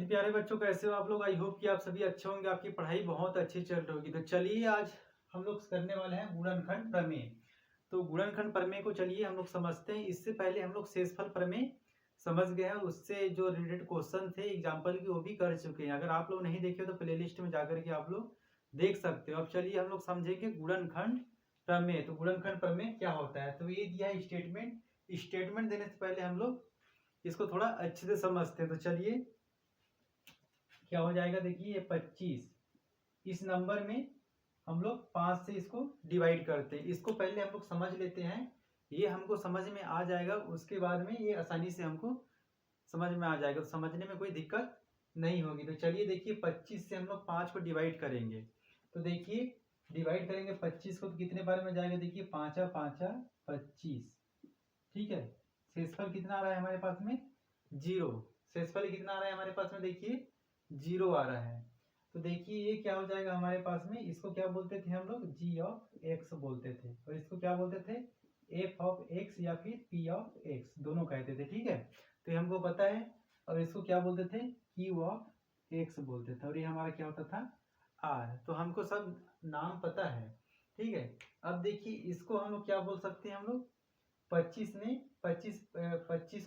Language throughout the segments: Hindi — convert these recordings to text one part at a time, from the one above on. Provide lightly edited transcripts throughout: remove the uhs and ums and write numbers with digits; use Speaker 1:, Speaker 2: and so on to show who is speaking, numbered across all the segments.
Speaker 1: प्यारे बच्चों, कैसे हो आप लोग। आई होप कि आप सभी अच्छे होंगे, आपकी पढ़ाई बहुत अच्छी चल रही होगी। तो चलिए आज हम लोग करने वाले हैं गुणनखंड प्रमेय। तो गुणनखंड प्रमेय को चलिए हम लोग समझते हैं। इससे पहले हम लोग शेषफल प्रमेय समझ गए हैं, उससे जो रिलेटेड क्वेश्चन थे एग्जाम्पल की वो भी कर चुके हैं। अगर आप लोग नहीं देखे हो तो प्लेलिस्ट में जाकर के आप लोग देख सकते हो। अब चलिए हम लोग समझेंगे गुणनखंड प्रमेय। तो गुणनखंड प्रमेय क्या होता है, तो ये दिया है स्टेटमेंट। स्टेटमेंट देने से पहले हम लोग इसको थोड़ा अच्छे से समझते हैं। तो चलिए क्या हो जाएगा, देखिए ये 25, इस नंबर में हम लोग 5 से इसको डिवाइड करते हैं। इसको पहले हम लोग समझ लेते हैं, ये हमको समझ में आ जाएगा, उसके बाद में ये आसानी से हमको समझ में आ जाएगा, तो समझने में कोई दिक्कत नहीं होगी। तो चलिए देखिए 25 से हम लोग 5 को डिवाइड करेंगे। तो देखिए डिवाइड करेंगे 25 को तो कितने बार में जाएगा, देखिए 5 5 25, ठीक है। शेषफल कितना आ रहा है हमारे पास में, 0। शेषफल कितना आ रहा है हमारे पास में, देखिए 0 आ रहा है। तो देखिए ये क्या हो जाएगा हमारे पास में, इसको क्या बोलते थे हम लोग, g ऑफ x बोलते थे, और इसको क्या बोलते थे, f ऑफ x या फिर p ऑफ x, दोनों कहते थे, ठीक है। तो ये हमको पता है। और इसको क्या बोलते थे, q ऑफ x बोलते थे, और ये हमारा क्या होता था, r। तो हमको सब नाम पता है, ठीक है। अब देखिए इसको हम लोग क्या बोल सकते हैं, हम लोग 25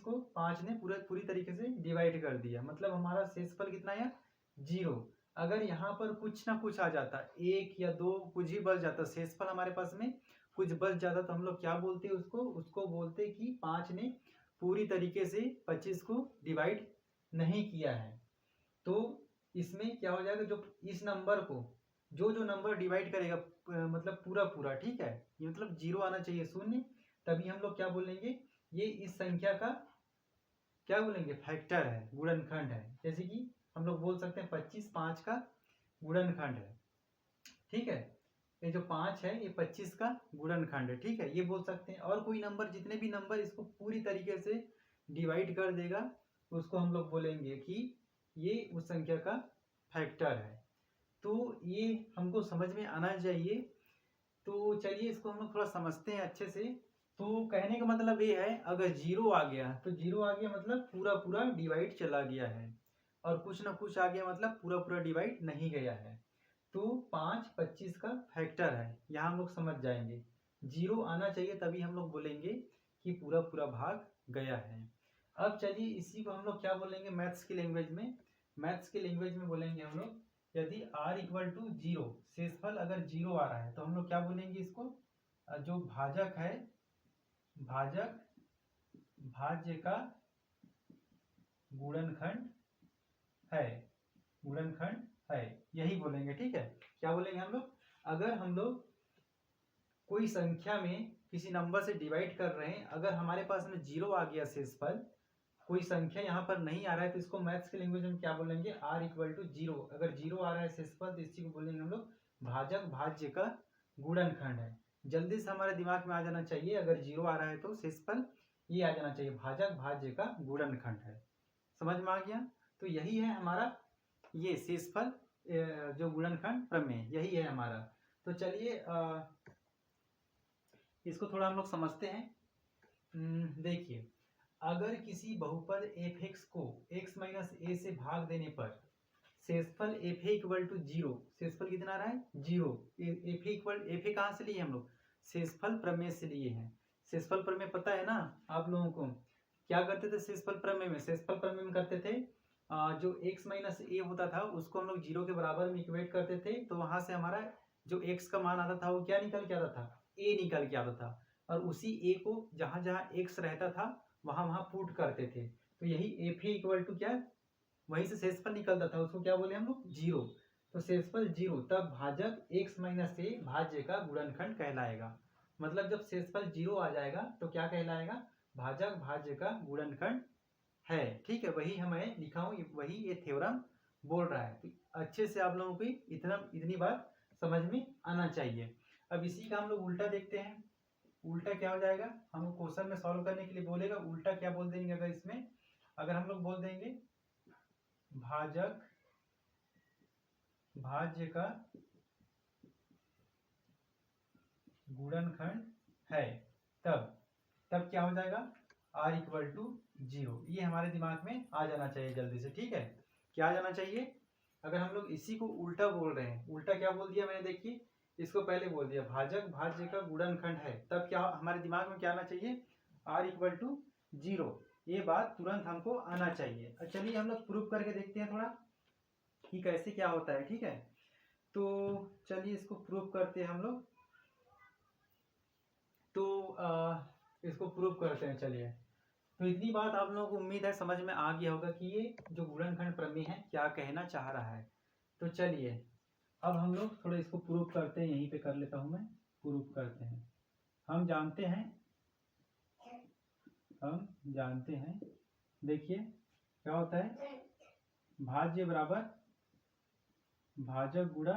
Speaker 1: को 5 ने पूरी तरीके से डिवाइड कर दिया, मतलब हमारा शेषफल कितना है, 0। अगर यहाँ पर कुछ ना कुछ आ जाता, 1 या 2 कुछ ही बच जाता, शेषफल हमारे पास में कुछ बच जाता, तो हम लोग क्या बोलते हैं उसको बोलते कि 5 ने पूरी तरीके से 25 को डिवाइड नहीं किया है। तो इसमें क्या हो जाएगा, जो इस नंबर को जो नंबर डिवाइड करेगा मतलब पूरा, ठीक है, ये मतलब 0 आना चाहिए, शून्य, तभी हम लोग क्या बोलेंगे, ये इस संख्या का क्या बोलेंगे, फैक्टर है, गुणनखंड है। जैसे कि हम लोग बोल सकते हैं 25 5 का गुणनखंड है, ठीक है। ये जो 5 है ये 25 का गुणनखंड है, ठीक है, ये बोल सकते हैं। और कोई नंबर, जितने भी नंबर इसको पूरी तरीके से डिवाइड कर देगा उसको हम लोग बोलेंगे कि ये उस संख्या का फैक्टर है। तो ये हमको समझ में आना चाहिए। तो चलिए इसको हम लोग थोड़ा समझते हैं अच्छे से। तो कहने का मतलब ये है, अगर 0 आ गया तो 0 आ गया मतलब पूरा डिवाइड चला गया है, और कुछ ना कुछ आ गया मतलब पूरा डिवाइड नहीं गया है। तो 5 25 का फैक्टर है, यहाँ हम लोग समझ जाएंगे। 0 आना चाहिए तभी हम लोग बोलेंगे कि पूरा भाग गया है। अब चलिए इसी को हम लोग क्या बोलेंगे, मैथ्स की लैंग्वेज में बोलेंगे हम लोग, यदि r इक्वल टू 0, शेषफल अगर 0 आ रहा है तो हम लोग क्या बोलेंगे इसको, जो भाजक है, भाज्य का गुणनखंड है, यही बोलेंगे, ठीक है। क्या बोलेंगे हम लोग, अगर हम लोग कोई संख्या में किसी नंबर से डिवाइड कर रहे हैं, अगर हमारे पास में 0 आ गया शेषफल, कोई संख्या यहाँ पर नहीं आ रहा है, तो इसको मैथ्स के लैंग्वेज में क्या बोलेंगे, r इक्वल टू 0। अगर 0 आ रहा है शेषफल तो इसी को बोलेंगे हम लोग भाजक भाज्य का गुणनखंड है। जल्दी से हमारे दिमाग में आ जाना चाहिए, अगर 0 आ रहा है तो शेषफल ये आ जाना चाहिए, भाजक भाज्य का गुणनखंड है। समझ में आ गया। तो यही है हमारा ये शेषफल जो गुणनखंड प्रमेय, यही है हमारा। तो चलिए इसको थोड़ा हम लोग समझते हैं। देखिए अगर किसी बहुपद fx को x माइनस ए से भाग देने पर शेषफल fa इक्वल टू 0, शेषफल कितना आ रहा है, 0। fa कहाँ से लिए हम लोग, शेषफल प्रमेय से लिए हैं। शेषफल प्रमेय पता है ना आप लोगों को, क्या करते थे शेषफल प्रमेय में करते थे, जो x माइनस ए होता था उसको हम लोग 0 के बराबर में इक्वेट करते थे, तो वहां से हमारा जो x का मान आता था वो क्या निकल के आता था, a निकल के आता था, और उसी a को जहां जहां x रहता था वहां पुट करते थे। तो यही fa इक्वल टू क्या, वहीं से शेषफल निकलता था, उसको क्या बोले हम लोग, 0। तो शेषफल 0, तब भाजक x माइनस ए भाज्य का गुणनखंड कहलाएगा। मतलब जब शेषफल 0 आ जाएगा तो क्या कहलाएगा, भाजक भाज्य का गुणनखंड है, ठीक है। वही मैं लिखा हूँ, वही ये थ्योरम बोल रहा है। तो अच्छे से आप लोगों को इतनी बात समझ में आना चाहिए। अब इसी का हम लोग उल्टा देखते हैं। उल्टा क्या हो जाएगा, हम क्वेश्चन में सॉल्व करने के लिए बोलेगा, उल्टा क्या बोल देंगे, अगर इसमें अगर हम लोग बोल देंगे भाजक भाज्य का गुणनखंड है, तब क्या हो जाएगा, r इक्वल टू 0। ये हमारे दिमाग में आ जाना चाहिए जल्दी से, ठीक है। क्या आ जाना चाहिए। अगर हम लोग इसी को उल्टा बोल रहे हैं, उल्टा क्या बोल दिया मैंने, देखिए इसको पहले बोल दिया भाजक भाज्य का गुणनखंड है, तब क्या हमारे दिमाग में क्या आना चाहिए, r इक्वल टू 0। ये बात तुरंत हमको आना चाहिए। और चलिए हम लोग प्रूफ करके देखते हैं थोड़ा कि कैसे क्या होता है, ठीक है। तो चलिए इसको प्रूफ करते हैं हम लोग। तो इसको प्रूफ करते हैं चलिए। तो इतनी बात आप लोगों को उम्मीद है समझ में आ गया होगा कि ये जो गुणनखंड प्रमेय है क्या कहना चाह रहा है। तो चलिए अब हम लोग थोड़ा इसको प्रूफ करते हैं, यहीं पे कर लेता हूं मैं, प्रूफ करते हैं। हम जानते हैं देखिए क्या होता है, भाज्य बराबर भाजक गुणा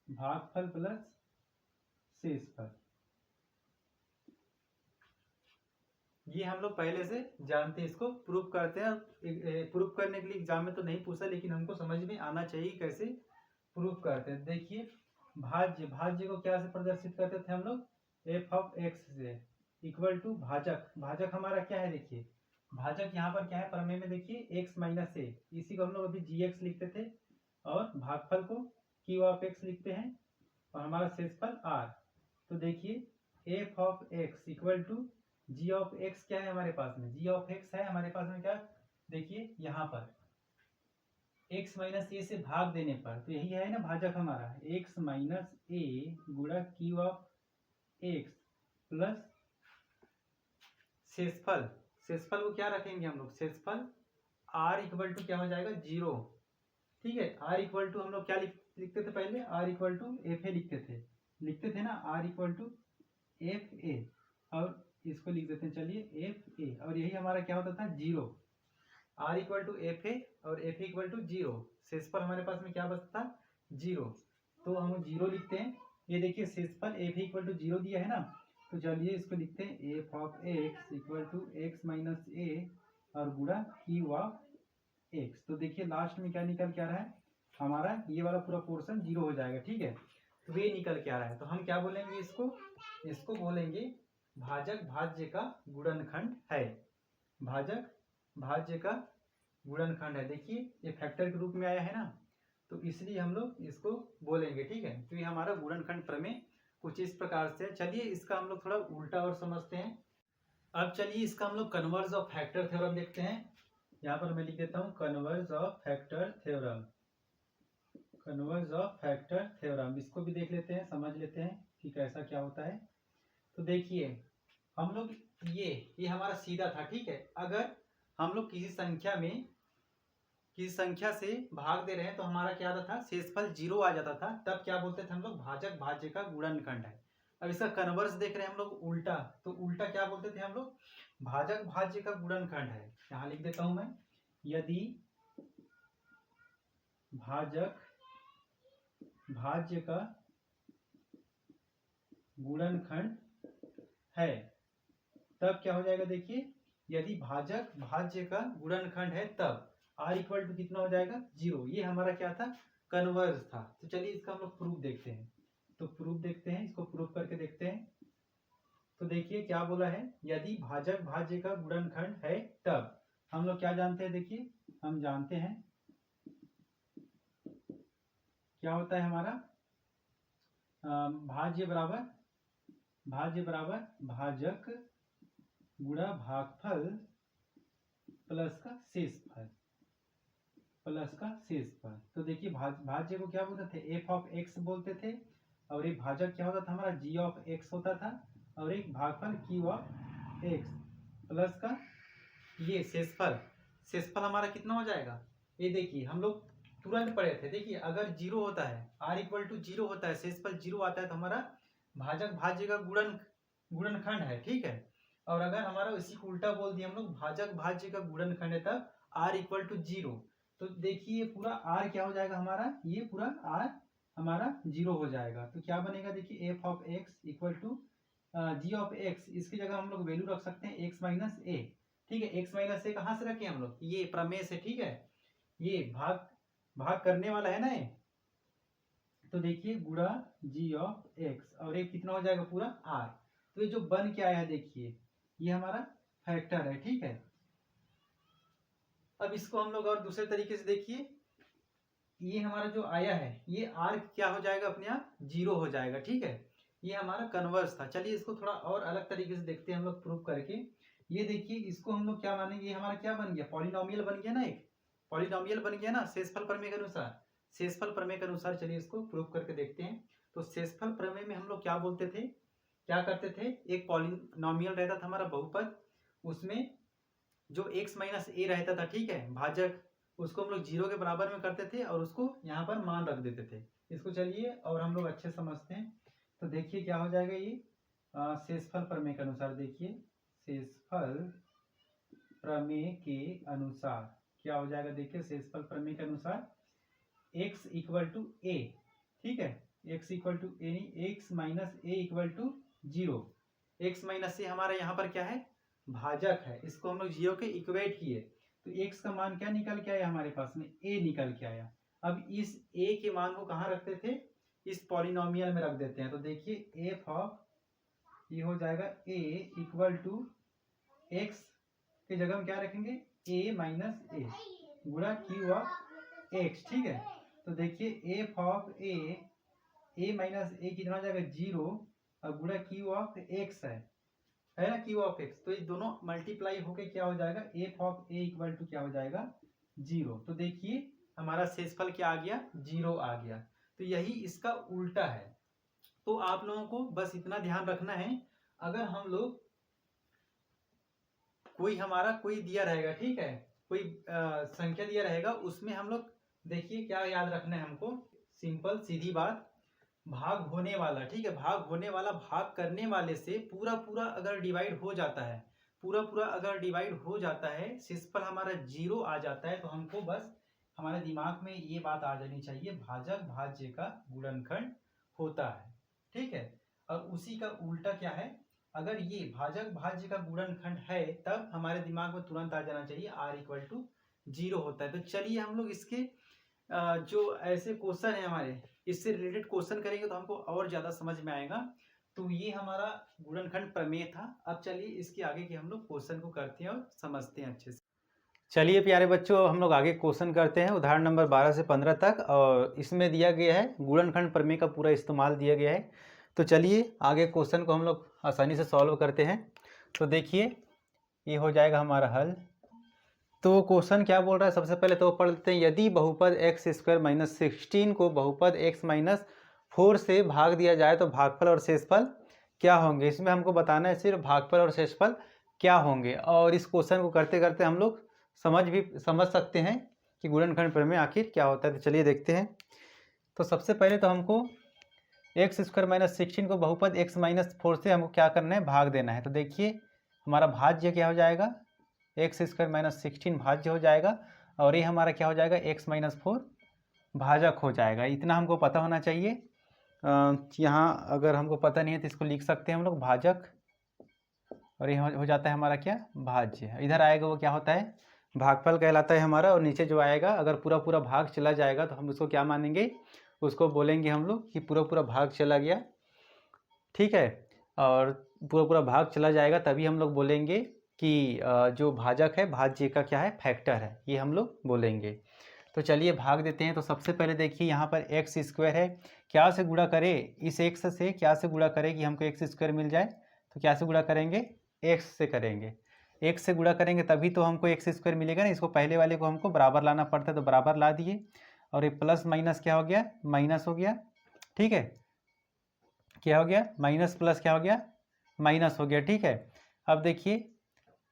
Speaker 1: भागफल प्लस शेषफल। ये हम लोग पहले से जानते हैं, इसको प्रूफ करते हैं। प्रूफ करने के लिए एग्जाम में तो नहीं पूछा, लेकिन हमको समझ में आना चाहिए कैसे प्रूफ करते हैं। देखिए भाज्य को क्या से प्रदर्शित करते थे हम लोग, एफ ऑफ एक्स से इक्वल टू भाजक हमारा क्या है, देखिए भाजक यहाँ पर क्या है प्रमेय में, देखिए एक्स माइनस ए, इसी को हम लोग अभी जी एक्स लिखते थे, और भागफल को क्यू ऑफ एक्स लिखते हैं, और हमारा शेषफल आर। तो देखिए f of x equal to g of x क्या है हमारे पास में, जी ऑफ एक्स है हमारे पास में क्या, देखिए यहाँ पर x माइनस ए से भाग देने पर, तो यही है ना भाजक हमारा, x माइनस ए गुणा क्यू ऑफ एक्स प्लस शेषफल। शेषफल को क्या रखेंगे हम लोग, शेषफल r इक्वल टू क्या हो जाएगा 0, ठीक है। r इक्वल टू हम लोग क्या लिखते थे पहले, r equal to f a लिखते थे ना, r equal to f a, और इसको लिख देते हैं चलिए एफ ए, और यही हमारा क्या होता था 0, r equal to f a और एफ इक्वल टू 0, शेषफल हमारे पास में क्या बचता था 0, तो हम 0 लिखते हैं। ये देखिए शेषफल एफ इक्वल टू 0 दिया है ना, तो चलिए इसको लिखते हैं f of x equal to x minus a और गुणा क्यू ऑफ एक्स। तो देखिए लास्ट में क्या निकल के आ रहा है हमारा, ये वाला पूरा पोर्शन 0 हो जाएगा, ठीक है। तो ये निकल के आ रहा है, तो हम क्या बोलेंगे इसको बोलेंगे भाजक भाज्य का गुणनखंड है, भाजक भाज्य का गुणनखंड है। देखिए ये फैक्टर के रूप में आया है ना, तो इसलिए हम लोग इसको बोलेंगे, ठीक है। तो ये हमारा गुणनखंड प्रमेय कुछ इस प्रकार से। चलिए इसका हम लोग थोड़ा उल्टा और समझते हैं। अब चलिए इसका हम लोग कन्वर्ज ऑफ फैक्टर थ्योरम देखते हैं। यहाँ पर मैं लिख देता हूँ converse of factor theorem, converse of factor theorem, इसको भी देख लेते हैं, समझ लेते हैं कि कैसा क्या होता है। तो देखिए हम लोग ये हमारा सीधा था, ठीक है। अगर हम लोग किसी संख्या से भाग दे रहे हैं तो हमारा क्या आता था, शेषफल 0 आ जाता था, तब क्या बोलते थे हम लोग, भाजक भाज्य का गुणनखंड है। अब इसका कन्वर्स देख रहे हैं हम लोग उल्टा, तो उल्टा क्या बोलते थे हम लोग, भाजक भाज्य का गुणनखंड है। यहां लिख देता हूं मैं, यदि भाजक भाज्य का गुणनखंड है, तब क्या हो जाएगा, देखिए यदि भाजक भाज्य का गुणनखंड है तब r इक्वल टू कितना हो जाएगा 0। ये हमारा क्या था, कन्वर्ज था। तो चलिए इसका हम लोग प्रूफ देखते हैं। तो प्रूफ देखते हैं, इसको प्रूफ करके देखते हैं। तो देखिए क्या बोला है, यदि भाजक भाज्य का गुणनखंड है तब हम लोग क्या जानते हैं, देखिए हम जानते हैं क्या होता है हमारा, भाज्य बराबर भाजक गुणा भागफल प्लस का शेषफल, तो देखिए भाज्य को क्या बोलते थे, एफ ऑफ एक्स बोलते थे, और एक भाजक क्या होता था हमारा, जी ऑफ एक्स होता था, और एक भागफल क्यू ऑफ एक्स प्लस का ये शेषफल हमारा कितना हो जाएगा। ये देखिए हम लोग तुरंत पढ़े थे, देखिए अगर 0 होता है, r इक्वल टू 0 होता है, शेषफल 0 आता है, तो हमारा भाजक भाज्य का गुणनखंड है, ठीक है। और अगर हमारा इसी को उल्टा बोल दिया हम लोग, भाजक भाज्य का गुणनखंड है तब r इक्वल टू 0, तो देखिए पूरा r क्या हो जाएगा हमारा, ये पूरा r हमारा 0 हो जाएगा। तो क्या बनेगा, देखिए f of x equal to g of x, इसकी जगह हम लोग वैल्यू रख सकते हैं एक्स माइनस ए, ठीक है। एक्स माइनस ए कहाँ से रखे हम लोग, ये प्रमेय से, ठीक है। ये भाग करने वाला है ना ये, तो देखिए गुणा जी ऑफ एक्स, और एक कितना हो जाएगा पूरा r। तो ये जो बन के आया है देखिए, ये हमारा फैक्टर है, ठीक है। अब इसको हम लोग और दूसरे तरीके से देखिए, ये हमारा जो आया है ये आर्क क्या हो जाएगा अपने आप 0 हो जाएगा, ठीक है। ये हमारा कन्वर्स था। चलिए इसको थोड़ा और अलग तरीके से देखते हैं हम लोग प्रूव करके। ये देखिए, इसको हम लोग क्या मानेंगे, ये हमारा क्या बन गया, पॉलिनोमियल बन गया ना, एक पॉलिनोमियल बन गया ना शेषफल प्रमेय के अनुसार। शेषफल प्रमेय के अनुसार चलिए इसको प्रूव करके देखते हैं। तो शेषफल प्रमेय में हम लोग क्या बोलते थे, क्या करते थे, एक पॉलिनोमियल रहता था हमारा बहुपद, उसमें जो x माइनस ए रहता था, ठीक है, भाजक, उसको हम लोग 0 के बराबर में करते थे और उसको यहाँ पर मान रख देते थे। इसको चलिए और हम लोग अच्छे समझते हैं। तो देखिए क्या हो जाएगा, ये शेषफल प्रमेय के अनुसार, देखिए शेषफल प्रमेय के अनुसार क्या हो जाएगा, देखिए शेषफल प्रमेय के अनुसार x इक्वल टू ए, ठीक है, x equal to a, x minus a equal to 0। X minus a हमारा यहाँ पर क्या है, भाजक है, इसको हम लोग 0 के इक्वेट किए तो x का मान क्या निकल के आया हमारे पास में, a निकल के आया। अब इस a के मान को कहाँ रखते थे, इस पॉलिनोमियल में रख देते हैं। तो देखिए f ऑफ ये हो जाएगा a इक्वल टू x के जगह हम क्या रखेंगे, a माइनस ए गुणा q ऑफ x, ठीक है। तो देखिए f ऑफ a माइनस ए कितना हो जाएगा 0 और गुणा q ऑफ x है ना, q ऑफ x। तो ये दोनों मल्टीप्लाई होके क्या हो जाएगा, f of a equal to क्या हो जाएगा 0। तो देखिए हमारा शेषफल क्या आ गया, 0 आ गया। तो यही इसका उल्टा है। तो आप लोगों को बस इतना ध्यान रखना है, अगर हम लोग कोई हमारा कोई दिया रहेगा, ठीक है, कोई संख्या दिया रहेगा, उसमें हम लोग देखिए क्या याद रखना है हमको, सिंपल सीधी बात, भाग होने वाला, ठीक है, भाग होने वाला भाग करने वाले से पूरा पूरा अगर डिवाइड हो जाता है, पूरा पूरा अगर डिवाइड हो जाता है, शेषफल हमारा 0 आ जाता है, तो हमको बस हमारे दिमाग में ये बात आ जानी चाहिए, भाजक भाज्य का गुणनखंड होता है, ठीक है। और उसी का उल्टा क्या है, अगर ये भाजक भाज्य का गुणनखंड है तब हमारे दिमाग में तुरंत आ जाना चाहिए r इक्वल टू 0 होता है। तो चलिए हम लोग इसके जो ऐसे क्वेश्चन है हमारे, इससे रिलेटेड क्वेश्चन करेंगे तो हमको और ज्यादा समझ में आएगा। तो ये हमारा गुणनखंड प्रमेय था। अब चलिए इसके आगे के हम लोग क्वेश्चन को करते हैं और समझते हैं अच्छे से। चलिए प्यारे बच्चों, हम लोग आगे क्वेश्चन करते हैं, उदाहरण नंबर 12 से 15 तक, और इसमें दिया गया है गुणनखंड प्रमेय का पूरा इस्तेमाल दिया गया है। तो चलिए आगे क्वेश्चन को हम लोग आसानी से सॉल्व करते हैं। तो देखिए ये हो जाएगा हमारा हल। तो क्वेश्चन क्या बोल रहा है, सबसे पहले तो पढ़ लेते हैं। यदि बहुपद एक्स स्क्वायर माइनस 16 को बहुपद एक्स माइनस 4 से भाग दिया जाए तो भागफल और शेषफल क्या होंगे। इसमें हमको बताना है सिर्फ भागफल और शेषफल क्या होंगे, और इस क्वेश्चन को करते करते हम लोग समझ सकते हैं कि गुणनखंड प्रमेय आखिर क्या होता है। तो चलिए देखते हैं। तो सबसे पहले तो हमको एक्स स्क्वायर माइनस 16 को बहुपद एक्स माइनस 4 से हमको क्या करना है, भाग देना है। तो देखिए हमारा भाज्य क्या हो जाएगा, एक्स स्क्वायर माइनस 16 भाज्य हो जाएगा, और ये हमारा क्या हो जाएगा, एक्स माइनस 4 भाजक हो जाएगा। इतना हमको पता होना चाहिए। यहाँ अगर हमको पता नहीं है तो इसको लिख सकते हैं हम लोग भाजक, और ये हो जाता है हमारा क्या, भाज्य। इधर आएगा वो क्या होता है, भागफल कहलाता है हमारा। और नीचे जो आएगा अगर पूरा पूरा भाग चला जाएगा तो हम उसको क्या मानेंगे, उसको बोलेंगे हम लोग कि पूरा पूरा भाग चला गया, ठीक है। और पूरा पूरा भाग चला जाएगा तभी हम लोग बोलेंगे कि जो भाजक है भाज्य का क्या है, फैक्टर है, ये हम लोग बोलेंगे। तो चलिए भाग देते हैं। तो सबसे पहले देखिए यहाँ पर एक्स स्क्वायर है, क्या से गुणा करे, इस एक्स से क्या से गुणा करे कि हमको एक्स स्क्वायर मिल जाए। तो क्या से गुणा करेंगे, एक्स से करेंगे, एक्स से गुणा करेंगे तभी तो हमको एक्स स्क्वायर मिलेगा ना। इसको पहले वाले को हमको बराबर लाना पड़ता है, तो बराबर ला दिए, और ये प्लस माइनस क्या हो गया, माइनस हो गया, ठीक है। क्या हो गया, माइनस प्लस क्या हो गया, माइनस हो गया, ठीक है। अब देखिए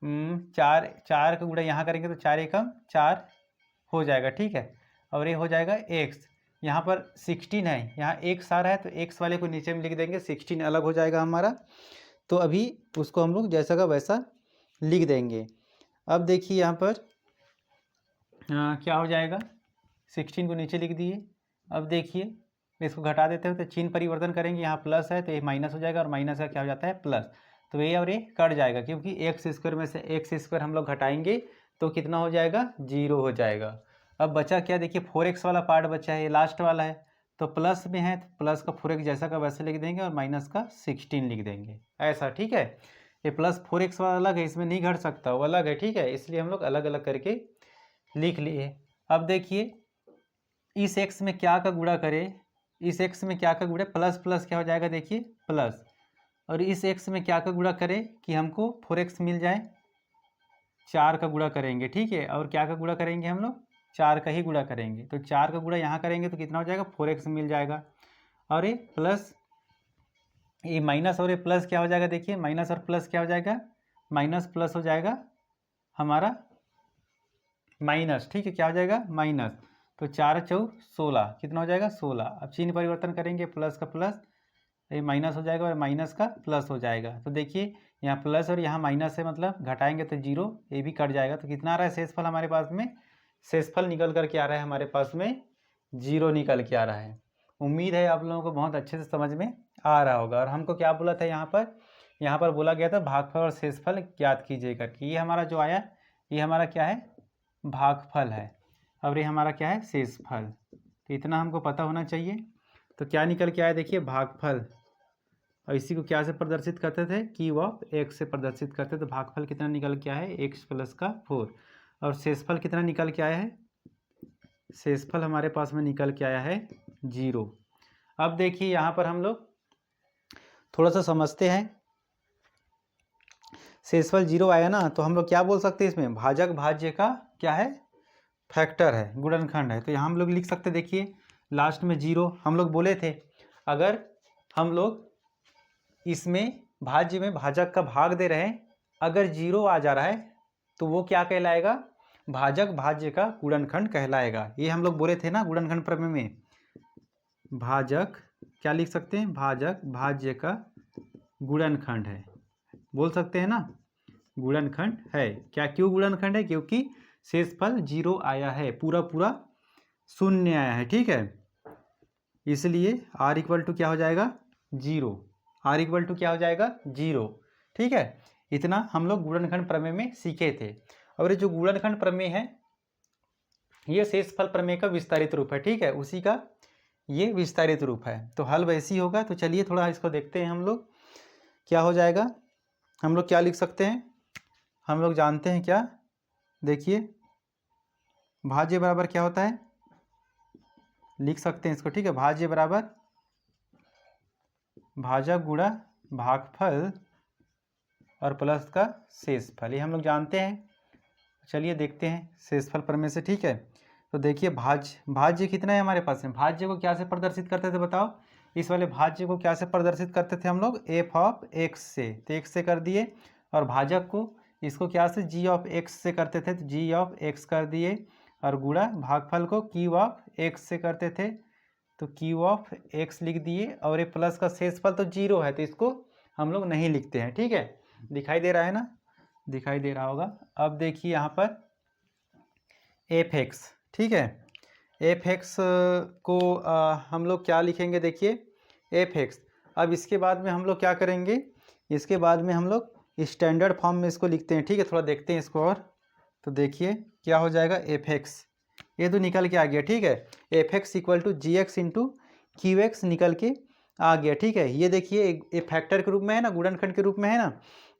Speaker 1: 4 का गुणा यहाँ करेंगे तो 4 एकम 4 हो जाएगा, ठीक है। और ये हो जाएगा एक्स, यहाँ पर 16 है, यहाँ एक्स आ रहा है तो एक्स वाले को नीचे में लिख देंगे, 16 अलग हो जाएगा हमारा। तो अभी उसको हम लोग जैसा का वैसा लिख देंगे। अब देखिए यहाँ पर क्या हो जाएगा, 16 को नीचे लिख दिए। अब देखिए इसको घटा देते हैं तो चिन्ह परिवर्तन करेंगे, यहाँ प्लस है तो ये माइनस हो जाएगा, और माइनस का क्या हो जाता है, प्लस। तो ये और ये कट जाएगा, क्योंकि एक्स स्क्वायर में से एक्स स्क्वायर हम लोग घटाएंगे तो कितना हो जाएगा, 0 हो जाएगा। अब बचा क्या, देखिए 4x वाला पार्ट बचा है, ये लास्ट वाला है, तो प्लस में है तो प्लस का 4x जैसा का वैसे लिख देंगे, और माइनस का 16 लिख देंगे, ऐसा, ठीक है। ये प्लस 4x वाला अलग है, इसमें नहीं घट सकता, वो अलग है, ठीक है। इसलिए हम लोग अलग अलग करके लिख लिए। अब देखिए इस x में क्या का गुणा करे, इस x में क्या का गुणा, प्लस प्लस क्या हो जाएगा देखिए प्लस, और इस x में क्या का गुणा करे कि हमको 4x मिल जाए, 4 का गुणा करेंगे, ठीक है। और क्या का गुणा करेंगे हम लोग, 4 का ही गुणा करेंगे। तो 4 का गुणा यहाँ करेंगे तो कितना हो जाएगा 4x मिल जाएगा। और ये प्लस, ये माइनस और ये प्लस क्या हो जाएगा देखिए, माइनस और प्लस क्या हो जाएगा, माइनस प्लस हो जाएगा हमारा माइनस, ठीक है। क्या हो जाएगा माइनस, तो 4 चौ 16 कितना हो जाएगा 16। अब चिन्ह परिवर्तन करेंगे, प्लस का प्लस, ये माइनस हो जाएगा और माइनस का प्लस हो जाएगा। तो देखिए यहाँ प्लस और यहाँ माइनस है, मतलब घटाएंगे तो जीरो, ये भी कट जाएगा। तो कितना आ रहा है शेषफल हमारे पास में, शेषफल निकल कर के आ रहा है हमारे पास में, जीरो निकल के आ रहा है। उम्मीद है आप लोगों को बहुत अच्छे से समझ में आ रहा होगा। और हमको क्या बोला था यहाँ पर बोला गया था भागफल और शेषफल ज्ञात कीजिए करके। ये हमारा जो आया ये हमारा क्या है, भागफल है, और ये हमारा क्या है शेषफल। तो इतना हमको पता होना चाहिए। तो क्या निकल के आया देखिए भागफल, और इसी को क्या से प्रदर्शित करते थे, क्यू ऑफ एक्स से प्रदर्शित करते थे। तो भागफल कितना निकल के आया है, एक्स प्लस का 4। और शेषफल कितना निकल के आया है, शेषफल हमारे पास में निकल के आया है 0। अब देखिए यहाँ पर हम लोग थोड़ा सा समझते हैं। शेषफल 0 आया ना, तो हम लोग क्या बोल सकते हैं इसमें, भाजक भाज्य का क्या है, फैक्टर है, गुणनखंड है। तो यहाँ हम लोग लिख सकते, देखिए लास्ट में 0 हम लोग बोले थे, अगर हम लोग इसमें भाज्य में भाजक का भाग दे रहे हैं, अगर 0 आ जा रहा है तो वो क्या कहलाएगा, भाजक भाज्य का गुणनखंड कहलाएगा। ये हम लोग बोले थे ना गुणनखंड प्रमेय में, भाजक क्या लिख सकते हैं, भाजक भाज्य का गुणनखंड है, बोल सकते हैं ना, गुणनखंड है। क्या क्यों गुणनखंड है, क्योंकि शेषफल 0 आया है, पूरा पूरा शून्य आया है, ठीक है। इसलिए r इक्वल टू क्या हो जाएगा 0, r इक्वल टू क्या हो जाएगा 0, ठीक है। इतना हम लोग गुणनखंड प्रमेय में सीखे थे। और ये जो गुणनखंड प्रमेय है ये शेषफल प्रमेय का विस्तारित रूप है, ठीक है, उसी का ये विस्तारित रूप है। तो हल वैसे ही होगा। तो चलिए थोड़ा इसको देखते हैं हम लोग, क्या हो जाएगा, हम लोग क्या लिख सकते हैं, हम लोग जानते हैं क्या, देखिए भाज्य बराबर क्या होता है, लिख सकते हैं इसको, ठीक है। भाज्य बराबर भाजक गुणा भागफल और प्लस का शेषफल, ये हम लोग जानते हैं। चलिए देखते हैं शेषफल प्रमेय से, ठीक है। तो देखिए भाज्य कितना है हमारे पास में, भाज्य को क्या से प्रदर्शित करते थे बताओ, इस वाले भाज्य को क्या से प्रदर्शित करते थे हम लोग, एफ ऑफ एक्स से, तो एक्स से कर दिए। और भाजक को इसको क्या से, जी ऑफ एक्स से करते थे, तो जी ऑफ एक्स कर दिए। और गुणा भागफल को क्यू ऑफ एक्स से करते थे, तो क्यू ऑफ एक्स लिख दिए। और ये प्लस का शेषफल तो 0 है, तो इसको हम लोग नहीं लिखते हैं, ठीक है। दिखाई दे रहा है ना, दिखाई दे रहा होगा। अब देखिए यहाँ पर एफ एक्स, ठीक है, एफ एक्स को हम लोग क्या लिखेंगे, देखिए एफ एक्स। अब इसके बाद में हम लोग क्या करेंगे, इसके बाद में हम लोग स्टैंडर्ड फॉर्म में इसको लिखते हैं, ठीक है। थोड़ा देखते हैं इसको और, तो देखिए क्या हो जाएगा, एफ एक्स ये तो निकल के आ गया, ठीक है। F x equal to g x into q x निकल के आ गया, ठीक है। ये देखिए एक फैक्टर के रूप में है ना, गुणनखंड के रूप में है ना,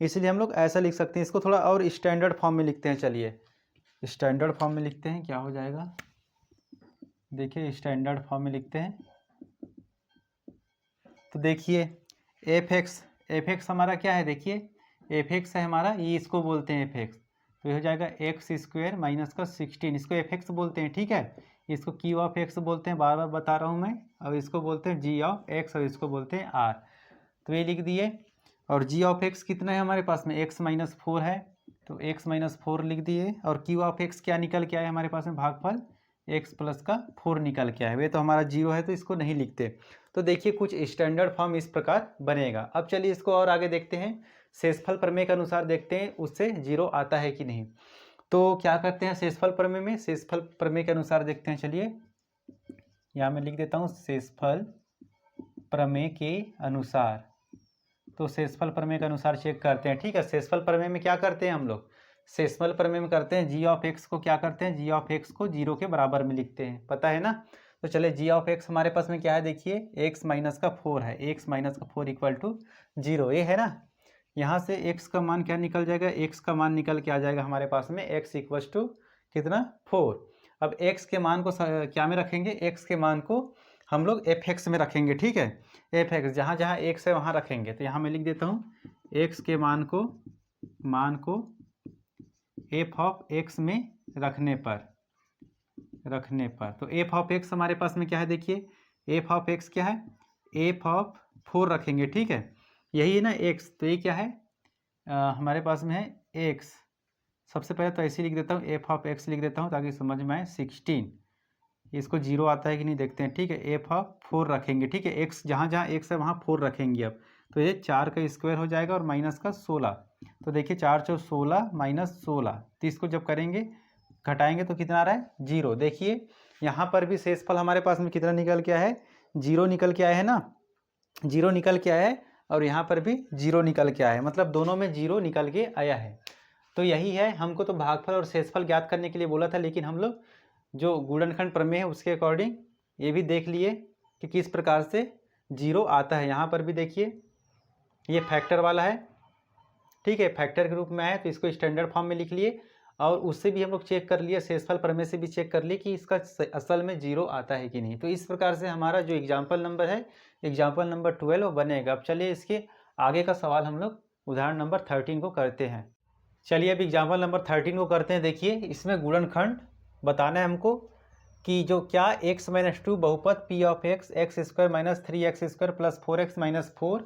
Speaker 1: इसलिए हम लोग ऐसा लिख सकते हैं। इसको थोड़ा और स्टैंडर्ड फॉर्म में लिखते हैं, चलिए स्टैंडर्ड फॉर्म में लिखते हैं, क्या हो जाएगा, देखिए स्टैंडर्ड फॉर्म में लिखते हैं। तो देखिए एफ एक्स हमारा क्या है, देखिए एफ एक्स है हमारा, ये इसको बोलते हैं एफ एक्स, तो ये हो जाएगा एक्स स्क्वायर माइनस का 16, इसको एफ एक्स बोलते हैं, ठीक है। इसको क्यू ऑफ एक्स बोलते हैं, बार बार बता रहा हूँ मैं। और इसको बोलते हैं जी ऑफ एक्स, और इसको बोलते हैं आर, तो ये लिख दिए। और जी ऑफ एक्स कितना है हमारे पास में, एक्स माइनस 4 है, तो एक्स माइनस 4 लिख दिए। और क्यू ऑफ एक्स क्या निकल के आया हमारे पास में, भागफल एक्स प्लस का 4 निकल के आया, वे तो हमारा 0 है, तो इसको नहीं लिखते। तो देखिए कुछ स्टैंडर्ड फॉर्म इस प्रकार बनेगा। अब चलिए इसको और आगे देखते हैं, शेषफल प्रमेय के अनुसार देखते हैं उससे 0 आता है कि नहीं। तो क्या करते हैं शेषफल प्रमेय में, शेषफल प्रमेय के अनुसार देखते हैं, चलिए यहाँ मैं लिख देता हूँ शेषफल प्रमेय के अनुसार। तो शेषफल प्रमेय के अनुसार चेक करते हैं, ठीक है। शेषफल प्रमेय में क्या करते हैं हम लोग, शेषफल प्रमेय में करते हैं जी ऑफ एक्स को क्या करते हैं, जी ऑफ एक्स को 0 के बराबर में लिखते हैं, पता है ना। तो चले जी ऑफ एक्स हमारे पास में क्या है, देखिए एक्स माइनस का 4 है, एक्स माइनस का 4 इक्वल टू 0, ये है ना। यहाँ से x का मान क्या निकल जाएगा, x का मान निकल के आ जाएगा हमारे पास में x इक्वल टू कितना 4। अब x के मान को क्या में रखेंगे, x के मान को हम लोग fx में रखेंगे, ठीक है। fx जहाँ जहाँ x है वहाँ रखेंगे, तो यहाँ मैं लिख देता हूँ x के मान को f ऑफ x में रखने पर तो f ऑफ x हमारे पास में क्या है, देखिए f ऑफ x क्या है, f ऑफ 4 रखेंगे, ठीक है। यही है ना x, तो ये क्या है हमारे पास में है x। सबसे पहले तो ऐसे लिख देता हूँ, f ऑफ x लिख देता हूँ ताकि समझ में आए। 16 इसको 0 आता है कि नहीं देखते हैं, ठीक है। f ऑफ 4 रखेंगे, ठीक है। x जहाँ जहाँ x है वहाँ 4 रखेंगे। अब तो ये 4 का स्क्वायर हो जाएगा और माइनस का 16। तो देखिए 4 चौ 16 माइनस 16, तो इसको जब करेंगे घटाएंगे तो कितना आ रहा है 0। देखिए यहाँ पर भी शेषफल हमारे पास में कितना निकल के आया है, 0 निकल के आया है ना, 0 निकल के आया है। और यहाँ पर भी 0 निकल के आया है, मतलब दोनों में 0 निकल के आया है। तो यही है, हमको तो भागफल और शेषफल ज्ञात करने के लिए बोला था, लेकिन हम लोग जो गुणनखंड प्रमेय है उसके अकॉर्डिंग ये भी देख लिए कि किस प्रकार से 0 आता है। यहाँ पर भी देखिए ये फैक्टर वाला है, ठीक है, फैक्टर के रूप में है, तो इसको स्टैंडर्ड फॉर्म में लिख लिए। और उससे भी हम लोग चेक कर लिए, शेषफल प्रमेय से भी चेक कर लिए कि इसका असल में 0 आता है कि नहीं। तो इस प्रकार से हमारा जो एग्जाम्पल नंबर है, एग्जाम्पल नंबर 12 वो बनेगा। अब चलिए इसके आगे का सवाल हम लोग उदाहरण नंबर 13 को करते हैं। चलिए अब एग्जाम्पल नंबर 13 को करते हैं। देखिए इसमें गुणनखंड बताना है हमको कि जो क्या x - 2 बहुपद p of x x square minus 3x square plus 4x minus 4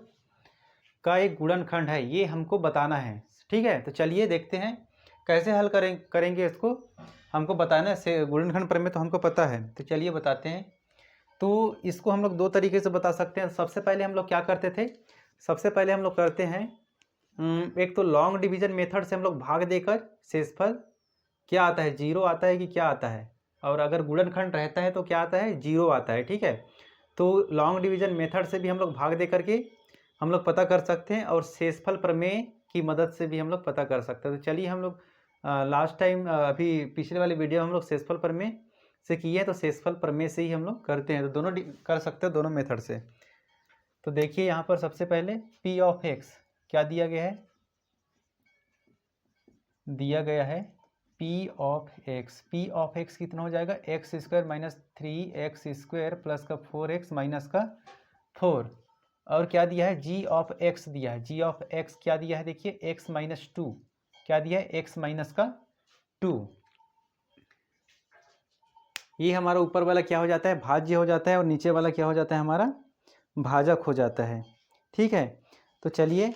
Speaker 1: का एक गुणनखंड है, ये हमको बताना है, ठीक है। तो चलिए देखते हैं कैसे हल करेंगे इसको, हमको बताना है। गुणनखंड प्रमेय तो हमको पता है, तो चलिए बताते हैं। तो इसको हम लोग दो तरीके से बता सकते हैं। सबसे पहले हम लोग क्या करते थे, सबसे पहले हम लोग करते हैं एक तो लॉन्ग डिवीजन मेथड से हम लोग भाग देकर शेषफल क्या आता है 0 आता है कि क्या आता है, और अगर गुणनखंड रहता है तो क्या आता है 0 आता है, ठीक है। तो लॉन्ग डिवीजन मेथड से भी हम लोग भाग दे करके हम लोग पता कर सकते हैं, और शेषफल प्रमेय की मदद से भी हम लोग पता कर सकते हैं। तो चलिए हम लोग लास्ट टाइम अभी पिछले वाले वीडियो हम लोग शेषफल प्रमेय से किए हैं, तो शेषफल प्रमेय से ही हम लोग करते हैं। तो दोनों कर सकते हैं, दोनों मेथड से। तो देखिए यहाँ पर सबसे पहले p ऑफ x क्या दिया गया है, p ऑफ x कितना हो जाएगा, x square minus 3x square plus का 4x माइनस का 4। और क्या दिया है, g ऑफ x दिया है, g ऑफ x क्या दिया है, देखिए x माइनस 2 क्या दिया है, x माइनस का 2। ये हमारा ऊपर वाला क्या हो जाता है, भाज्य हो जाता है, और नीचे वाला क्या हो जाता है, हमारा भाजक हो जाता है, ठीक है। तो चलिए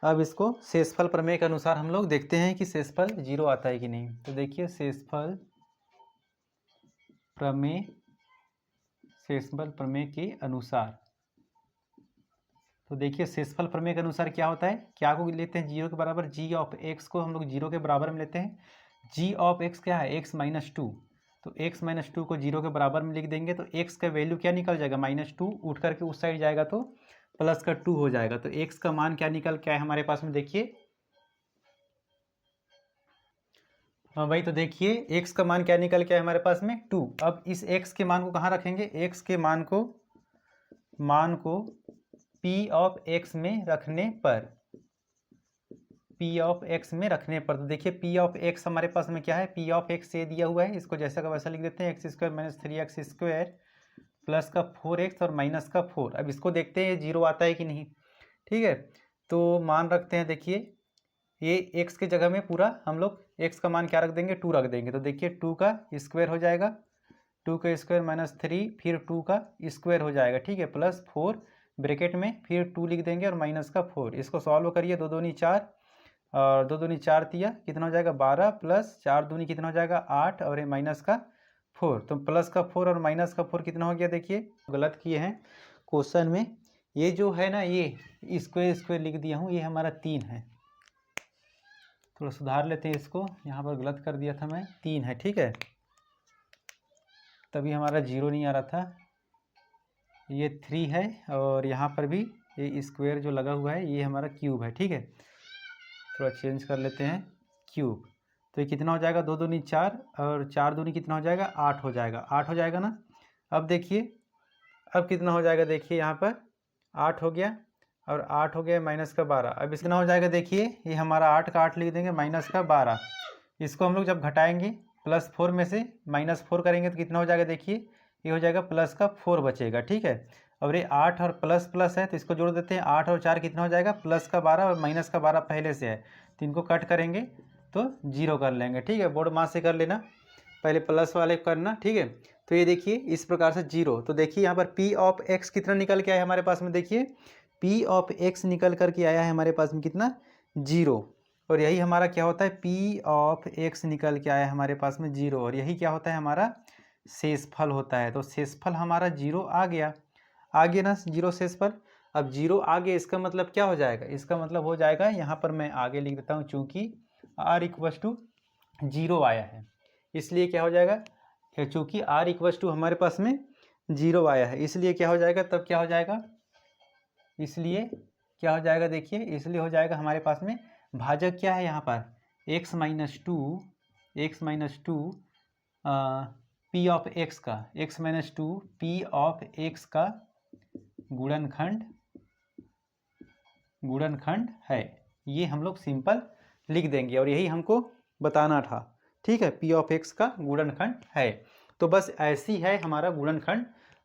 Speaker 1: अब इसको शेषफल प्रमेय के अनुसार हम लोग देखते हैं कि शेषफल 0 आता है कि नहीं। तो देखिए शेषफल प्रमेय के अनुसार, तो देखिए शेषफल प्रमेय के अनुसार क्या होता है, क्या को लेते हैं 0 के बराबर, g ऑफ x को हम लोग 0 के बराबर में लेते हैं। g ऑफ x क्या है, x माइनस 2, तो x माइनस 2 को 0 के बराबर में लिख देंगे। तो x का वैल्यू क्या निकल जाएगा, -2 उठ करके उस साइड जाएगा तो प्लस का 2 हो जाएगा। तो x का मान क्या निकल के आए हमारे पास में, देखिए हाँ भाई, तो देखिए x का मान क्या निकल के आए हमारे पास में 2। अब इस x के मान को कहाँ रखेंगे, x के मान को p ऑफ x में रखने पर, तो देखिए p ऑफ x हमारे पास में क्या है, p ऑफ x ये दिया हुआ है, इसको जैसा का वैसा लिख देते हैं, x square minus 3x square plus का 4x और माइनस का 4। अब इसको देखते हैं 0 आता है कि नहीं, ठीक है। तो मान रखते हैं, देखिए ये x के जगह में पूरा हम लोग x का मान क्या रख देंगे, 2 रख देंगे। तो देखिए 2 का स्क्वायर हो जाएगा, 2 का स्क्वायर माइनस 3 फिर 2 का स्क्वायर हो जाएगा, ठीक है, प्लस 4 ब्रैकेट में फिर 2 लिख देंगे और माइनस का 4। इसको सॉल्व करिए, 2 दूनी 4 और 2 दूनी 4 तिया कितना हो जाएगा 12 प्लस 4 दूनी कितना हो जाएगा 8 और ये माइनस का 4। तो प्लस का 4 और माइनस का 4 कितना हो गया, देखिए गलत किए हैं क्वेश्चन में, ये जो है ना ये स्क्वायर लिख दिया हूँ, ये हमारा 3 है। थोड़ा सुधार लेते हैं इसको, यहाँ पर गलत कर दिया था मैं, 3 है, ठीक है, तभी हमारा 0 नहीं आ रहा था। ये 3 है और यहाँ पर भी ये स्क्वायर जो लगा हुआ है ये हमारा क्यूब है, ठीक है। थोड़ा चेंज कर लेते हैं, क्यूब। तो ये कितना हो जाएगा, 2 दूनी 4 और 4 दूनी कितना हो जाएगा 8 हो जाएगा, 8 हो जाएगा ना। अब देखिए अब कितना हो जाएगा, देखिए यहाँ पर 8 हो गया और 8 हो गया माइनस का 12। अब इसका हो जाएगा, देखिए ये हमारा 8 का 8 लिख देंगे माइनस का 12। इसको हम लोग जब घटाएंगे +4 में से -4 करेंगे तो कितना हो जाएगा, देखिए ये हो जाएगा प्लस का 4 बचेगा, ठीक है। और ये 8 और प्लस प्लस है तो इसको जोड़ देते हैं, 8 और 4 कितना हो जाएगा, प्लस का 12 और माइनस का 12 पहले से है, तो इनको कट करेंगे तो 0 कर लेंगे, ठीक है। बोर्ड मास से कर लेना, पहले प्लस वाले करना, ठीक है। तो ये देखिए इस प्रकार से 0, तो देखिए यहाँ पर P ऑफ x कितना निकल के आया हमारे पास में, देखिए P ऑफ x निकल कर के आया है हमारे पास में कितना, 0। और यही हमारा क्या होता है, P ऑफ x निकल के आया है हमारे पास में 0, और यही क्या होता है, हमारा शेषफल होता है। तो शेषफल हमारा 0 आ गया ना, 0 शेषफल। अब 0 आ गया, इसका मतलब क्या हो जाएगा, इसका मतलब हो जाएगा, यहाँ पर मैं आगे लिख देता हूँ, चूँकि r = 0 आया है इसलिए क्या हो जाएगा, चूँकि r = हमारे पास में 0 आया है इसलिए क्या हो जाएगा, तब क्या हो जाएगा, इसलिए क्या हो जाएगा, देखिए इसलिए हो जाएगा हमारे पास में भाजक क्या है यहाँ पर, x - 2 P ऑफ x का, x - 2 P ऑफ x का गुणनखंड है। ये हम लोग सिंपल लिख देंगे और यही हमको बताना था, ठीक है। P ऑफ x का गुणनखंड है, तो बस ऐसी है हमारा गुणनखंड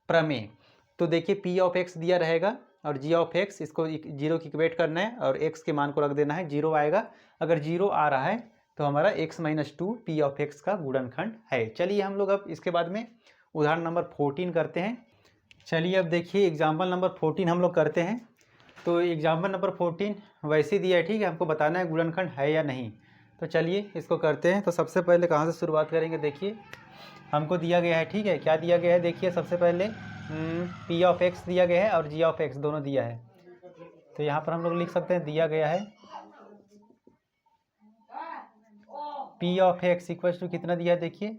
Speaker 1: प्रमेय। तो देखिए P ऑफ x दिया रहेगा और G ऑफ x, इसको 0 की इक्वेट करना है और x के मान को रख देना है, 0 आएगा। अगर 0 आ रहा है तो हमारा x - 2 P ऑफ x का गुणनखंड है। चलिए हम लोग अब इसके बाद में उदाहरण नंबर 14 करते हैं। चलिए अब देखिए एग्जाम्पल नंबर 14 हम लोग करते हैं। तो एग्जाम्पल नंबर 14 वैसे दिया है, ठीक है, हमको बताना है गुणनखंड है या नहीं। तो चलिए इसको करते हैं। तो सबसे पहले कहाँ से शुरुआत करेंगे, देखिए हमको दिया गया है, ठीक है, क्या दिया गया है, देखिए सबसे पहले P ऑफ x दिया गया है और G ऑफ x दोनों दिया है। तो यहाँ पर हम लोग लिख सकते हैं, दिया गया है P of x equal to कितना दिया है, देखिए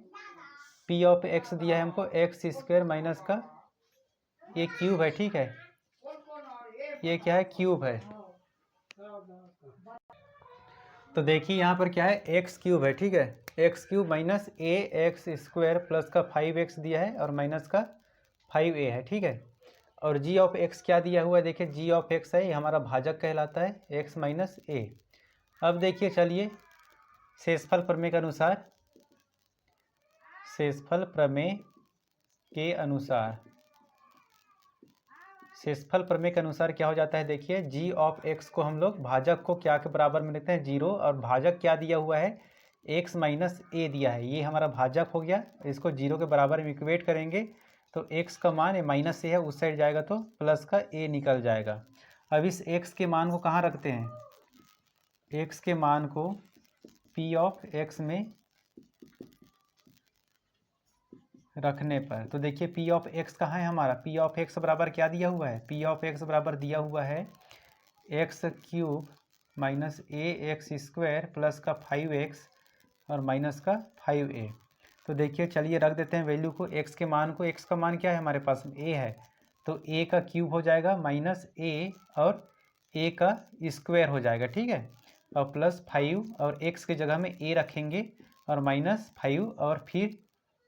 Speaker 1: P ऑफ x दिया है हमको x² माइनस का ये क्यूब है, ठीक है, ये क्या है, क्यूब है। तो देखिए यहाँ पर क्या है, x³ है, ठीक है, x³ माइनस ax² प्लस का 5x दिया है और माइनस का 5a है, ठीक है। और g ऑफ x क्या दिया हुआ है, देखिए g ऑफ x है, ये हमारा भाजक कहलाता है, x - a। अब देखिए चलिए शेषफल प्रमेय के अनुसार, शेषफल प्रमेय के अनुसार क्या हो जाता है, देखिए g ऑफ x को हम लोग भाजक को क्या के बराबर में लिखते हैं, 0, और भाजक क्या दिया हुआ है, x - a दिया है, ये हमारा भाजक हो गया। इसको 0 के बराबर में इक्वेट करेंगे तो x का मान माइनस से है, उस साइड जाएगा तो प्लस का a निकल जाएगा। अब इस x के मान को कहाँ रखते हैं, x के मान को P ऑफ x में रखने पर, तो देखिए P ऑफ x कहाँ है हमारा, P ऑफ x बराबर क्या दिया हुआ है, P ऑफ x बराबर दिया हुआ है x³ माइनस ax² प्लस का 5x और माइनस का 5a। तो देखिए चलिए रख देते हैं वैल्यू को, x के मान को, x का मान क्या है हमारे पास में, a है, तो a का क्यूब हो जाएगा माइनस a और a का स्क्वायर हो जाएगा, ठीक है, और प्लस 5 और x की जगह में a रखेंगे और माइनस 5 और फिर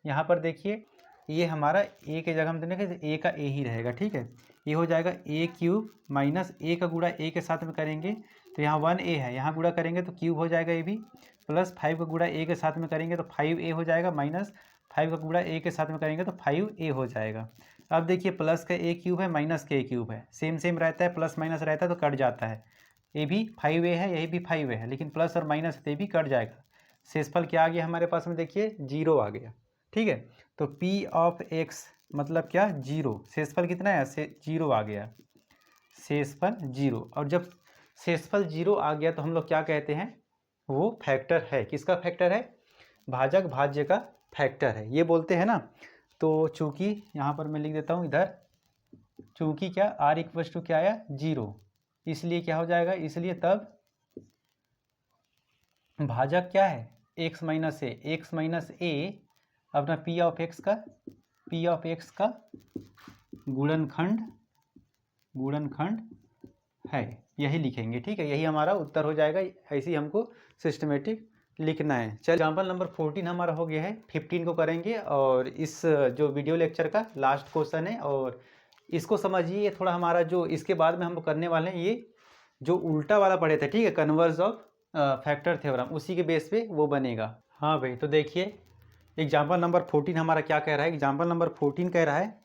Speaker 1: यहाँ पर देखिए ये हमारा a के जगह हम देंगे a का a ही रहेगा, ठीक है। ये हो जाएगा a³ माइनस a का गुणा a के साथ में करेंगे तो यहाँ 1a है, यहाँ गुणा करेंगे तो क्यूब हो जाएगा ये भी, प्लस 5 का गुणा a के साथ में करेंगे तो 5a हो जाएगा, माइनस 5 का गुणा a के साथ में करेंगे तो 5a हो जाएगा। अब देखिए प्लस का a³ है, माइनस का a³ है, सेम रहता है, प्लस माइनस रहता है तो कट जाता है, ये भी 5a है, यही भी 5a है, लेकिन प्लस और माइनस ये भी कट जाएगा। शेषफल क्या आ गया हमारे पास में, देखिए 0 आ गया, ठीक है। तो P ऑफ x मतलब क्या, 0, शेषफल कितना है, 0 आ गया, शेषफल 0। और जब शेषफल 0 आ गया तो हम लोग क्या कहते हैं, वो फैक्टर है, किसका फैक्टर है, भाजक भाज्य का फैक्टर है, ये बोलते हैं ना। तो चूंकि यहाँ पर मैं लिख देता हूँ इधर, चूंकि क्या r इक्वल टू क्या आया, 0, इसलिए क्या हो जाएगा, इसलिए तब भाजक क्या है, x - a अपना P ऑफ x का गुणनखंड है, यही लिखेंगे, ठीक है, यही हमारा उत्तर हो जाएगा। ऐसे ही हमको सिस्टमेटिक लिखना है। चल एग्जाम्पल नंबर 14 हमारा हो गया है, 15 को करेंगे और इस जो वीडियो लेक्चर का लास्ट क्वेश्चन है, और इसको समझिए थोड़ा, हमारा जो इसके बाद में हम करने वाले हैं, ये जो उल्टा वाला पढ़े थे, ठीक है, कन्वर्स ऑफ फैक्टर थ्योरम, उसी के बेस पे वो बनेगा। हाँ भाई, तो देखिए एग्जाम्पल नंबर 14 हमारा क्या कह रहा है? एग्जाम्पल नंबर 14 कह रहा है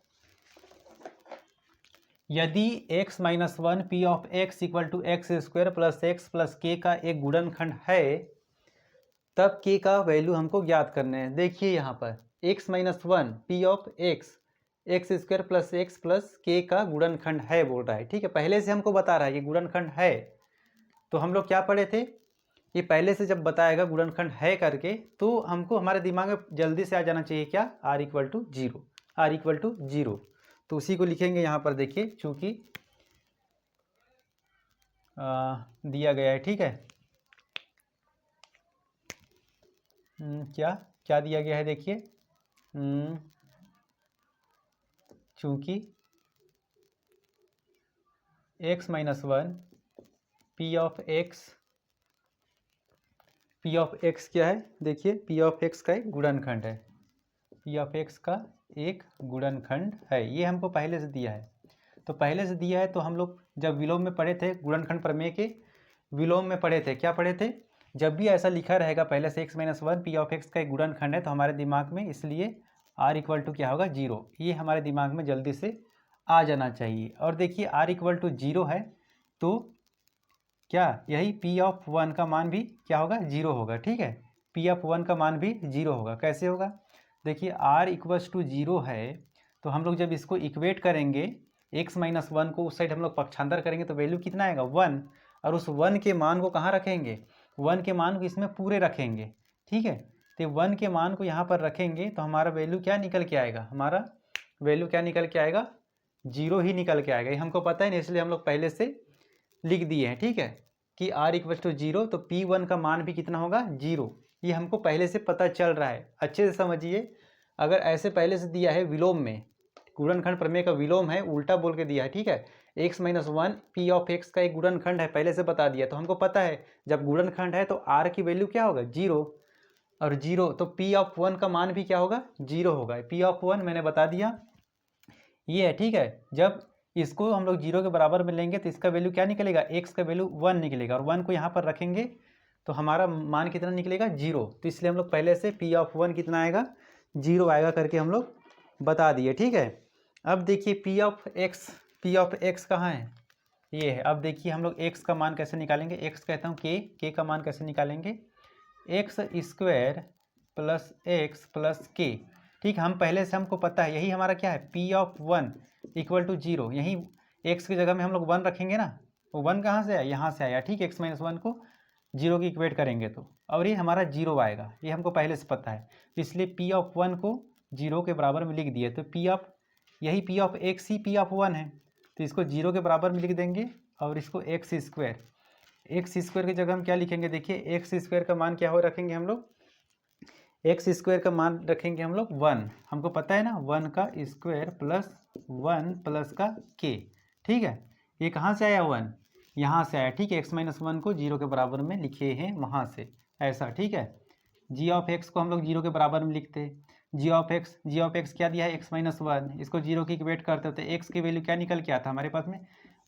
Speaker 1: यदि x minus one p of x equal to x square plus x plus k का एक गुणनखंड है, तब k का वैल्यू हमको ज्ञात करने हैं। देखिए यहाँ पर x minus one p of x x square plus k का गुणनखंड है बोल रहा है। ठीक है, पहले से हमको बता रहा है कि गुणनखंड है। तो हम लोग क्या पढ़े थे? ये पहले से जब बताएगा गुणनखंड है करके, तो हमको हमारे दिमाग में जल्दी से आ जाना चाहिए क्या? r equal to zero, r equal to zero. तो उसी को लिखेंगे यहाँ पर। देखिए चूँकि दिया गया है, ठीक है, क्या क्या दिया गया है? देखिए चूँकि x minus one p of x क्या है? देखिए पी ऑफ एक्स का एक गुणनखंड है, पी ऑफ एक्स का एक गुणनखंड है। ये हमको पहले से दिया है। तो पहले से दिया है तो हम लोग जब विलोम में पढ़े थे, गुणनखंड प्रमेय के विलोम में पढ़े थे, क्या पढ़े थे? जब भी ऐसा लिखा रहेगा पहले से x minus one p of x का एक गुणनखंड है, तो हमारे दिमाग में इसलिए r इक्वल टू क्या होगा? जीरो। ये हमारे दिमाग में जल्दी से आ जाना चाहिए। और देखिए r इक्वल टू जीरो है तो क्या यही पी ऑफ वन का मान भी क्या होगा? जीरो होगा। ठीक है, पी ऑफ वन का मान भी जीरो होगा। कैसे होगा? देखिए r इक्वल्स टू जीरो है तो हम लोग जब इसको इक्वेट करेंगे, x माइनस वन को उस साइड हम लोग पक्षांतर करेंगे तो वैल्यू कितना आएगा? वन। और उस वन के मान को कहाँ रखेंगे? वन के मान को इसमें पूरे रखेंगे। ठीक है, तो वन के मान को यहाँ पर रखेंगे तो हमारा वैल्यू क्या निकल के आएगा? हमारा वैल्यू क्या निकल के आएगा? जीरो ही निकल के आएगा। ये हमको पता है नहीं, इसलिए हम लोग पहले से लिख दिए हैं। ठीक है, कि r इक्वल टू जीरो तो P1 का मान भी कितना होगा? जीरो। ये हमको पहले से पता चल रहा है। अच्छे से समझिए, अगर ऐसे पहले से दिया है विलोम में, गुणनखंड प्रमेय का विलोम है, उल्टा बोल के दिया है। ठीक है, x minus one p of x का एक गुणनखंड है, पहले से बता दिया, तो हमको पता है जब गुणनखंड है तो r की वैल्यू क्या होगा? जीरो। और जीरो तो पी ऑफ वन का मान भी क्या होगा? जीरो होगा। पी ऑफ वन मैंने बता दिया ये है। ठीक है, जब इसको हम लोग जीरो के बराबर में लेंगे तो इसका वैल्यू क्या निकलेगा? x का वैल्यू वन निकलेगा, और वन को यहाँ पर रखेंगे तो हमारा मान कितना निकलेगा? जीरो। तो इसलिए हम लोग पहले से पी ऑफ वन कितना आएगा? जीरो आएगा करके हम लोग बता दिए। ठीक है, अब देखिए पी ऑफ एक्स कहाँ है? ये है। अब देखिए हम लोग x का मान कैसे निकालेंगे? x कहता हूँ k का मान कैसे निकालेंगे? X square plus x plus के। ठीक, हम पहले से हमको पता है, यही हमारा क्या है? P of one equal to zero. यही x की जगह में हम लोग वन रखेंगे ना, वो वन कहाँ से आया? यहाँ से आया। ठीक, x माइनस वन को जीरो की इक्वेट करेंगे तो, और ये हमारा जीरो आएगा, ये हमको पहले से पता है। इसलिए पी ऑफ वन को जीरो के बराबर में लिख दिए। तो पी ऑफ यही P of x he P of one है, तो इसको जीरो के बराबर में लिख देंगे। और इसको एक्स स्क्वायर की जगह हम क्या लिखेंगे? देखिए एक्स स्क्वायर का मान क्या हो रखेंगे हम लोग? एक्स स्क्वायर का मान रखेंगे हम लोग वन। हमको पता है ना, वन का स्क्वायर प्लस वन प्लस का के। ठीक है, ये कहाँ से आया? वन यहाँ से आया। ठीक है, एक्स माइनस वन को जीरो के बराबर में लिखे हैं वहाँ से, ऐसा। ठीक है, जी ऑफ एक्स को हम लोग जीरो के बराबर में लिखते हैं। जी ऑफ एक्स क्या दिया है? X minus one. इसको जीरो की इक्वेट करते होते, एक्स की वैल्यू क्या निकल के आता? हमारे पास में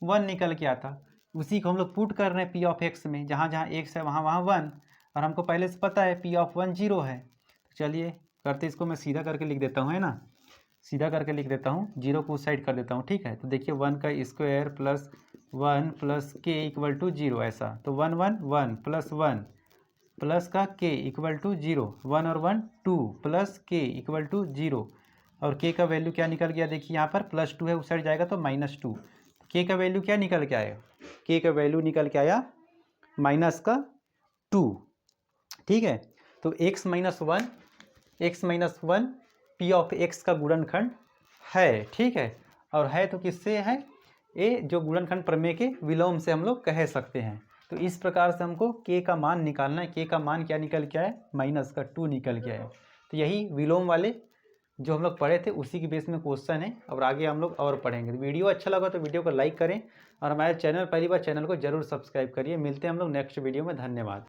Speaker 1: वन निकल के आता। उसी को हम लोग पुट कर रहे हैं पी ऑफ एक्स में, जहाँ जहाँ एक्स है वहाँ वहाँ वन, और हमको पहले से पता है पी ऑफ वन जीरो है। तो चलिए करते, इसको मैं सीधा करके लिख देता हूँ, है ना, सीधा करके लिख देता हूँ, जीरो को उस साइड कर देता हूँ। ठीक है, तो देखिए वन का स्क्वायर प्लस वन प्लस के इक्वल टू जीरो, ऐसा। तो one one one plus one plus का के इक्वल टू जीरो, वन और वन टू प्लस के इक्वल टू जीरो। और के का वैल्यू क्या निकल गया? देखिए यहाँ पर प्लस टू है, उस साइड जाएगा तो माइनस टू। के का वैल्यू क्या निकल के आएगा? के का वैल्यू निकल के आया माइनस का टू। ठीक है, तो x minus one p of x का गुणनखंड है। ठीक है, और है तो किससे है? ये जो गुणनखंड प्रमेय के विलोम से हम लोग कह सकते हैं। तो इस प्रकार से हमको k का मान निकालना है। k का मान क्या निकल के आया? माइनस का टू निकल के आया। तो यही विलोम वाले जो हम लोग पढ़े थे उसी के बेस में क्वेश्चन है, और आगे हम लोग और पढ़ेंगे। तो वीडियो अच्छा लगा तो वीडियो को लाइक करें, और हमारे चैनल पहली बार चैनल को जरूर सब्सक्राइब करिए। मिलते हैं हम लोग नेक्स्ट वीडियो में। धन्यवाद।